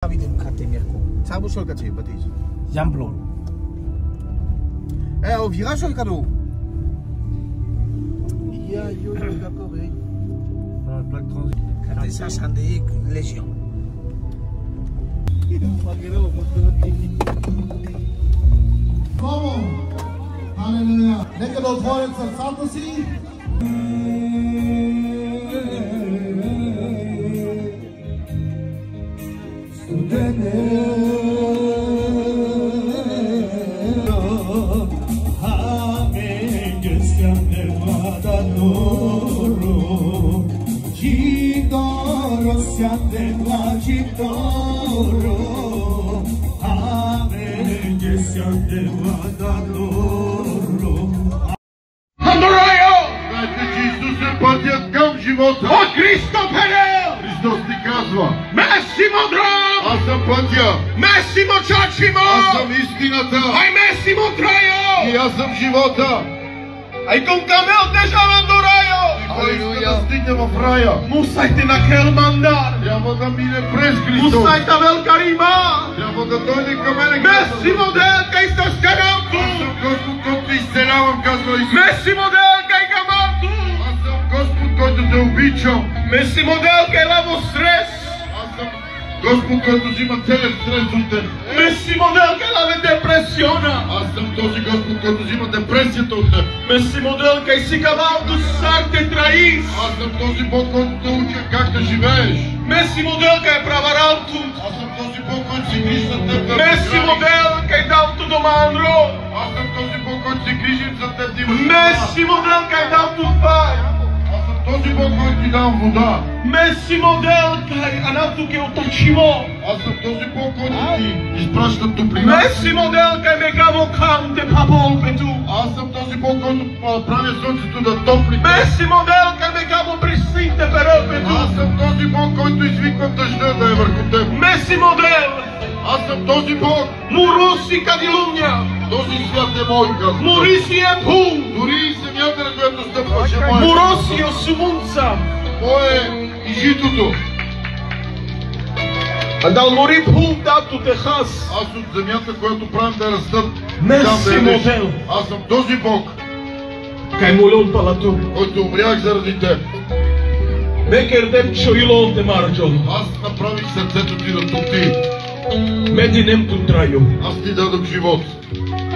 видим катемирко. Цабо шолка че батиж. Jamblon. Ovira шолка do. Ja, yo, d'accord, oui. Plaque transit. Kate sa sande légion. Como? Halleluja. Neka da otvorite srcata si. Пътят към живота от Христо Пенел! Христос ти казва: Месимо драм! аз съм пътя, Месимо чачимо! аз съм истината Ай месимо трайо! и аз съм живота. Ай кон камел дежавам до райо! Кой иска да стигне в рая, Мусайте на Хелмандар! трябва да мине през Христос. Мусайте велкарима! Трябва да дойде към мене. Месимо делка и с Аз каналто! съм Господ, който изцелявам, казва Исус. Месимо делка и камалто! Аз съм Господ, който те обичам. Месимо делка и ламо стрес! Аз съм Господ, който взима целият стрес от теб. Месимо делка и лаве депресиона! Аз съм този Господ, който взима депресията от теб. Месимо делка и си камалто сарте траис! Аз съм този Бог, който те уча как да живееш. Месимо делка е праваралто! Аз съм този Бог, който си грижи за теб. Месимо делка и далто домандро! Аз съм този Бог, който се грижим за теб да имаш. Месимо делка и далто пай! Аз съм този Бог, който ти давам вода. Месимо делка и аналто ке оточимо! Аз съм този Бог, който ти изпраща топлина. Месимо делка и мегамо канте паболпету! Аз съм този Бог, който прави слънцето да топли. Месимо делка и мегамо присинте перопету! Аз съм този Бог, който извиква дъжда да е върху теб. Месимо дел! Аз съм този Бог. Муруси кадилуня! Този свят е мой, казва. Мориси е пул! Дори и земята, на която стъпваш, е мой. Муроси е сумунца! Мое и житото. Адал мори пул дату техас! Аз от земята, която правим да растат. Меси там да ядеш. модел. Аз съм този Бог, Кай молон палату! който умрях заради теб. Мекер дем чоилон де марджол! Аз направих сърцето ти да топти. Мединем ту трайо! Аз ти дадох живот.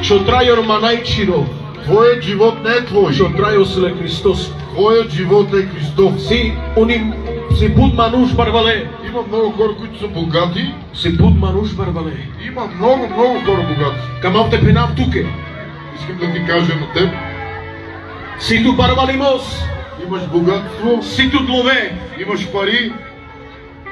Шо трайо романайчиро! Твоят живот не е твой. Шо трайо сле Христос! Твоят живот е Христов. Си буд мануш барвале! Има много хора, които са богати. Си буд мануш барвале! Има много хора богати. Камал те пенам туке! Искам да ти кажа на теб. Си ту барвалимос! Имаш богатство, Си ту длове! имаш пари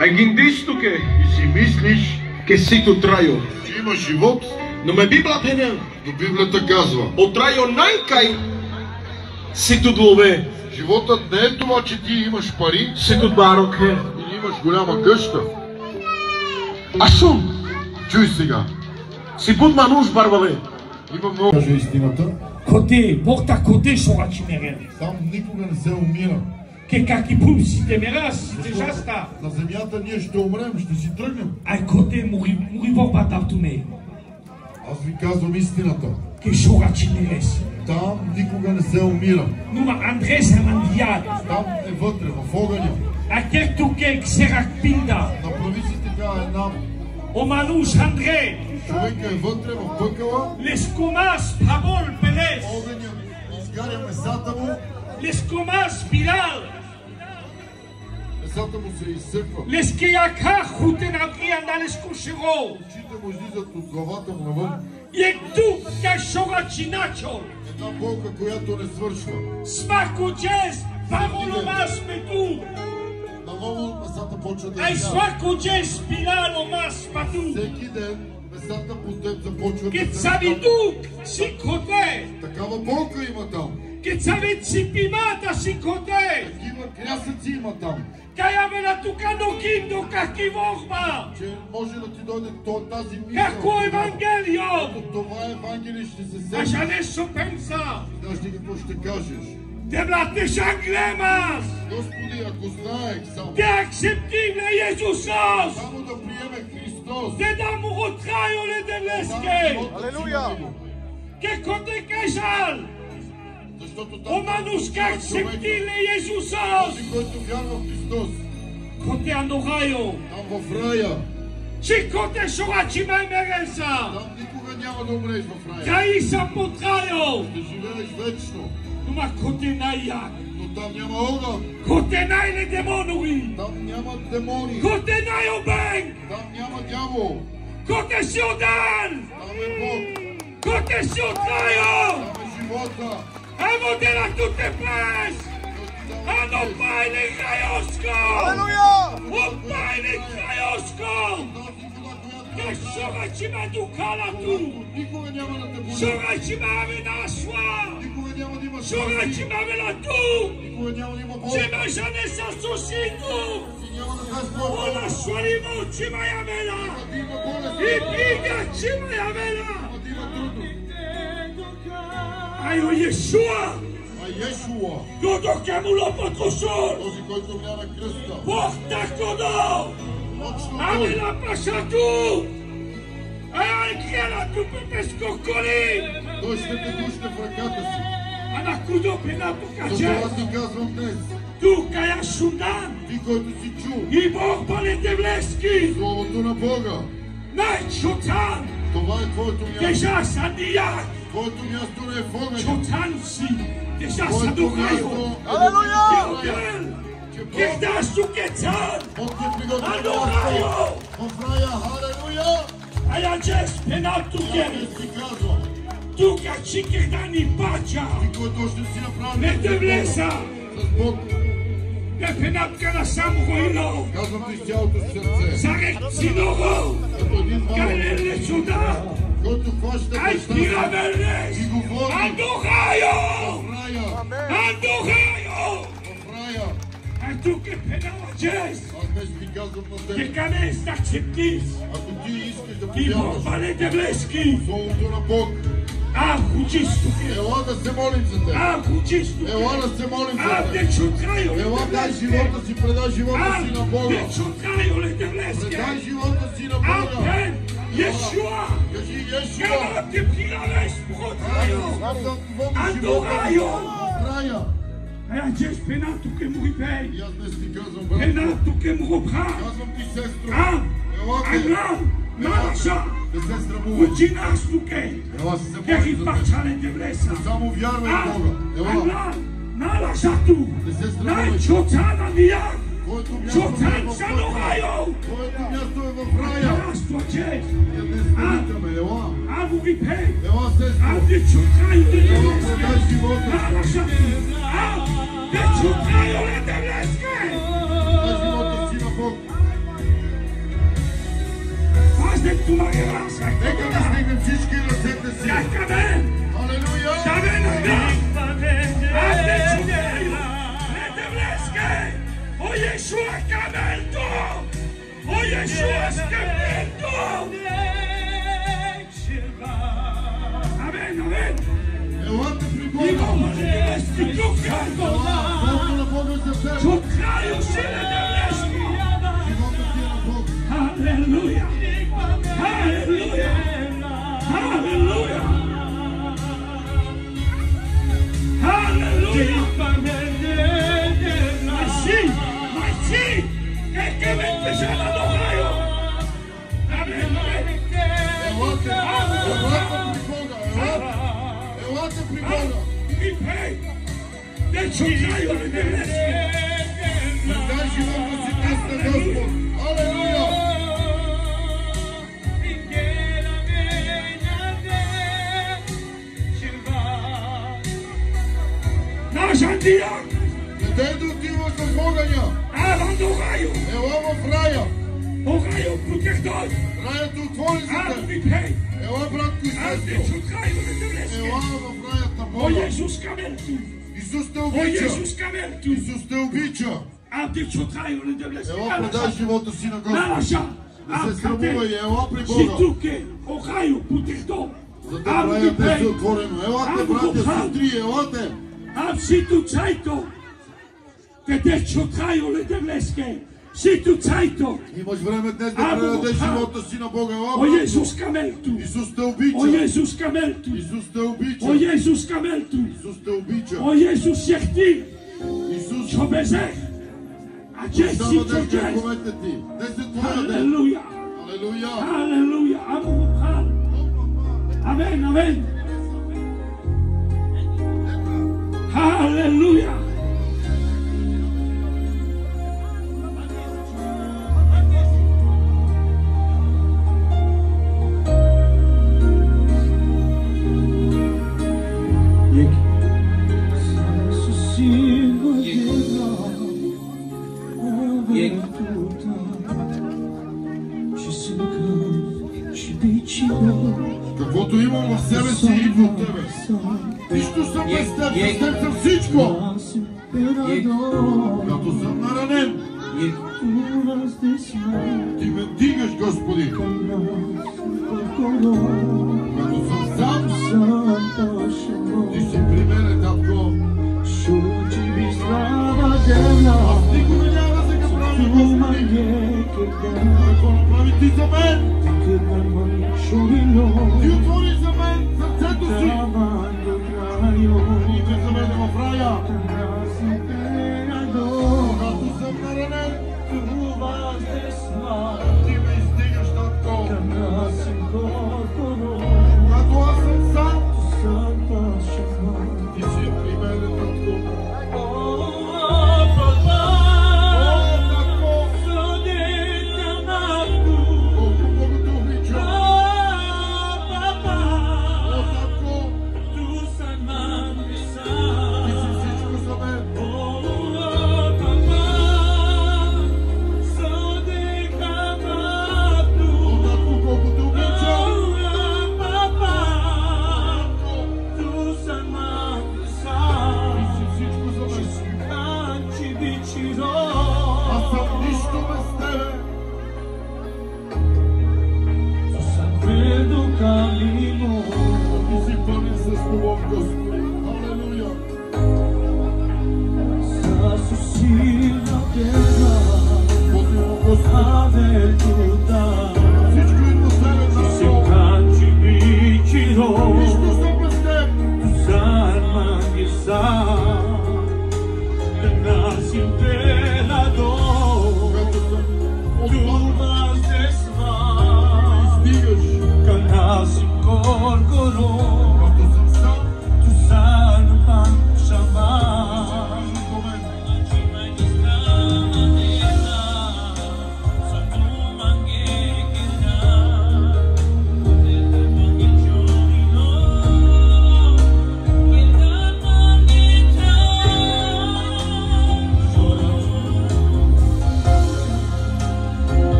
Ай гиндиш туке! и си мислиш, Ке си ту трайо! че имаш живот, Но ме Библа пеня! но Библията казва: От трайо най-кай! Си ту длове! животът не е това, че ти имаш пари Си ту бароке! или имаш голяма къща. Ашум! Чуй сега. Си буд мануш барвале! Има много. Кажа истината. Коте, Бог коте шога чимерен. Там никога не се умира. Ке каки пумсите мерас, тежаста. На земята ние ще умрем, ще си тръгнем. Ай коте мори Бог туне. Аз ви казвам истината. Ке шога чимерес. Там никога не се умира. Нума Андрес Амандиад. Там е вътре, в огъня. А кер туке ксерак пинда. Направи си така една. О мануш Андре. Човека е вътре в пъкъла. Лескомас пабол пелес. Огъня изгаря месата му. Лескомас пилал. Месата му се изсъква. Лескияка хутен агриан да лескошеро. Очите му излизат от главата му навън. Екту ка шога чиначол. Една болка, която не свършва. Смако джез, памоломас пету. Наново месата почва да Ай изгаря. смако джез пилало мас пату. Всеки ден месата по теб започват Ке да се цавиду си коте. Такава болка има там. Ке цави ципимата си коте. Такива крясъци има там. Кајаме на тука до киндо каки вохма. Че може да ти дойде тази мисъл. Како евангелио. Това Евангелие ще се А сети. ша нешто пенса. Знаеш ли какво ще кажеш? Деблате шанглемас. Господи, ако знаех само. Те акцептивне Језусос. Само да приеме Христос. Христос. те да му го траю ли девлеске. Алелуя! Ке коте кажал, Защото там оманус как се птиле Иисусос. този, който вярва в Христос, Коте аногайо, там в рая, че коте шорачи ме мереса. там никога няма да умреш в рая. Каи са потрайо, Ще живееш вечно, нома коте най-як. но там няма огън, Коте най-не демонови. там няма демони, Коте най-обен. там няма дявол, Коте си одан. там е Бог, Коте си отрайо. там е живота. Evo de la tutte pes! Ano paile krajosko! Алелуя! O paile krajosko! Che soga ci ma dukala tu! Никога няма да те боли, Soga ci ma ave naswa! никога няма да има Soga страх, ci ma ave la tu! никога няма да има болка, Ci ma jane sa suscitu! ти няма да даш O болка, la suarimo ci ma yamela! да има болест, I piga ci ma yamela! да има трудност. Ayo Yeshua! А Йешуа, Dodo kemulo potrosor! този, който мля на кръста, Porta kodo! точно Ave той, la pasatu! Ai chiara tu pe scoccoli! той ще те гушне в ръката си. Ana kudo penato Затова kache! ти казвам днес, Tu kaya shundan! ти, който си чул I Bog palete vleski! Словото на Бога, Най chotan! това е твоето място. Deja sandiak! Твоето място не е в огъня. Chotan si! Deja Твоето sadukayo! място Алелуя! Yodel! Kekdas tu ketan! Бог те приготви Адораyo! в рая. Халелуя! Aya jes penatu Аз ke! ти казвам, Tu kachikerdani pacha! ти, който още си направил Не те влеса! с Бог, Не пенаtka на самоило! казвам ти с цялото си сърце, Зарек синово! като един вал, Калеле чуда! който хваща Ай кръстата пиравелес! и го води Андухайо! в рая, Андухайо! в рая. А тук е пенала джес! Аз днес ти казвам на теб, Дека не е стакчептис! ако ти искаш да Ти повярваш морбалете влески! Словото на Бог, А хучисто! ела да се молим за теб. А хучисто! Ела да се молим А за теб. те чутрайо Ела лете дай влески! живота си, предай живота си на А Бога. те чутрайо лете влески! Предай живота си на А Бога. пен! Йешуа! Кажи Йешуа. Кама те пиравеш похотрайо! Аз да води Андухайо! живота в рая. А джес пенато ке му рипей! И аз днес ти казвам, брат, Пенато ке му робра! казвам ти, сестро, А! ела те, Аграм! Нараша! не се срамувай. Учинаш туке! Ела се Ке молим ги за теб. пачалете влеса! Само вярвай в А! Бога. Ела, Аграм! Нарашату! не се срамувай. Най-чотана ния! Твоето място е Чотан в са пътя. ногайо! Твоето място е в рая. Нараство чест! Ние днес те викаме, ела. Аво ги пей! Ела, сестро. Авде чотрайо лете Ела, влеске! предай живота си. Нарашату! А! Де чотрайо лете влеске! Предай живота си на Бог. Пазде тума ги раса! Нека да стигнем всички ръцете си. Какамен! Халелуя! Kamen Avde čutraju! Lete vleske! O Ješua kamelto! O Ješua skamelto! Amen, amen! Елате при Има Бога. мали влески тука! Словото на Бога за теб. Чутрaju си лете влески! Живота ти е на Бог. Халелуя! Халелуя! Халелуя! Halleluja! Mas sim! É que vem fechando no raio! Amém! Елате при Бога. Елате при Бога. E pei! Deixa o raio de Deus! Предай живота си днес на Господ. Халелуя! Nós andiam! Къде да отиваш в огъня? Avan do raio! Ела в рая. O raio protetor! Раят отвори за Ave теб. e pei! Ела, братко и Deixa сестро. o raio de Deus! Ела в раят на O Бога. Jesus Camelto! Исус те O обича. Jesus Camelto! Исус те обича. Deixa o raio de Deus! Ела, предай живота си на Господ. Нараша! Не се срамувай, ела при Си Бога. туке, о раio protetor! За теб раят е отворено. Елате, братя, сестри, елате. Am situ čajto, te de čotrajo le devleske, Si tu цай то. Имаш време днес да предадеш живота си на Бога. О Иисус камелту. Исус те обича. О Иисус камелту. Исус те обича. О Иисус камелту. Исус те обича. О Иисус сехти. Исус Що безе. А че си става днес чудес. греховете ти. Днес е твоя ден. Алелуя. Алелуя. Алелуя. Амен. Амен. Алелуя. Каквото имам в себе си идва от тебе. Нищо съм без теб, с теб съм всичко. Като съм наранен, ти ме дигаш, Господи. Като съм сам, ти си при мене, татко. Аз никога няма да се направи, Господи. Какво направи ти за мен? Ти отвори за мен сърцето си. Иде за мен в рая. Когато съм наранен, ти ме издигаш, татко. Когато аз съм сам, ти си при мене, татко.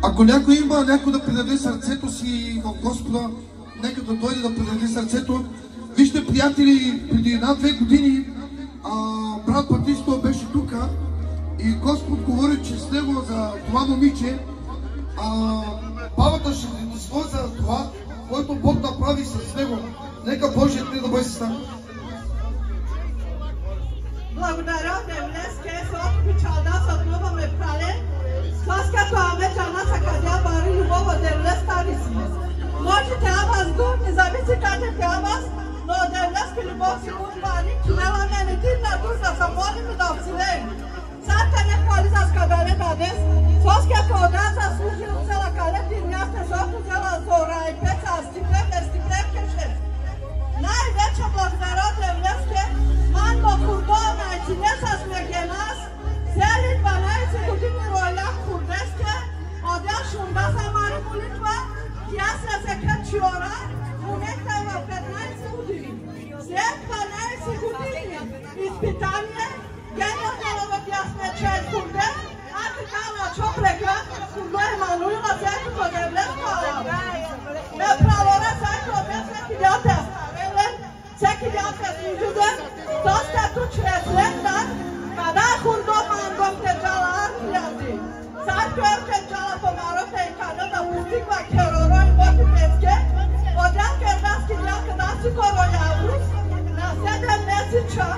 Ако някой има някой да предаде сърцето си в Господа, нека да дойде да предаде сърцето. Вижте, приятели, преди 1-2 години брат Батисто беше тук и Господ говори чрез него за това момиче. Бабата ще свой за това, което Бог направи с него. Нека Божият не да бъде с нас. Благодаря, Девлеске, сото печалда съднува ме прале. Сласка това ме чана са къдя бари любова Девлес тарисме. Може тя вас го, не зависи къде тя вас, но Девлески любов си отбари, кинела мен един на дух да се молим и да обсилеем. Сата не хвали за скабеле да дес, сласка кода за служи от цела кале, ти нясте сото цела зора и пеца, стиклем, кеше. Най-вече devleske, man bo kurban aytinesas megenas, selit banaysi kutini roylak kurdeske, odya şunda zamanı bulitva, kiyasla zeket çiora, umekta ve fednaysi kutini. Zek banaysi kutini, ispitaniye, genel olarak yasne çay kurde, artık ama çok reklam, kurdoy manuyla zek o devlet kalan. Ve pravora zek o devlet kidiyates. Seki diyates vücudu, dosta tuç resletler, kadar kurdo mandom tecalar kiyasi. Saat kör tecala tomaro teykada da pustik ve keroroy botu peske, odan kerdas kidiyak kadasi koro yavrus, nasedem nesiça,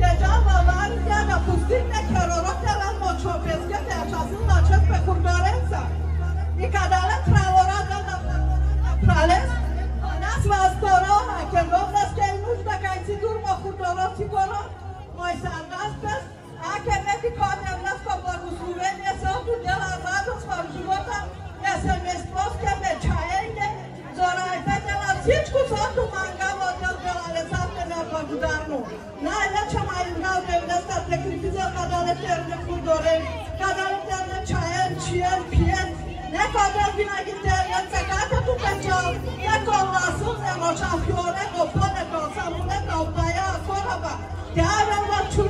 tecal vavari ya da pustik ne keroro teran moço peske teçasın naçet pe kurdorensa. İkadale travora da prales, nas vastoro, que govnas que nuž da kaj si durmo kurdoro si koro, moj sardas pes, a que neki kode vlasko blagoslovenie se otu dela radost vam života, ja se mestovske večajene, zoraj petela всичко se otu mangavo del dela lesate na благодарну. Najveća majuna u 90 sakrifizal kada le terne kurdore, kada le terne čajen, čijen, pijen, neko del vina giterijan, sakate tu pečal, neko lasul, nebo čafiore, go poneko, samune, kao paja, koraba, te avem vaču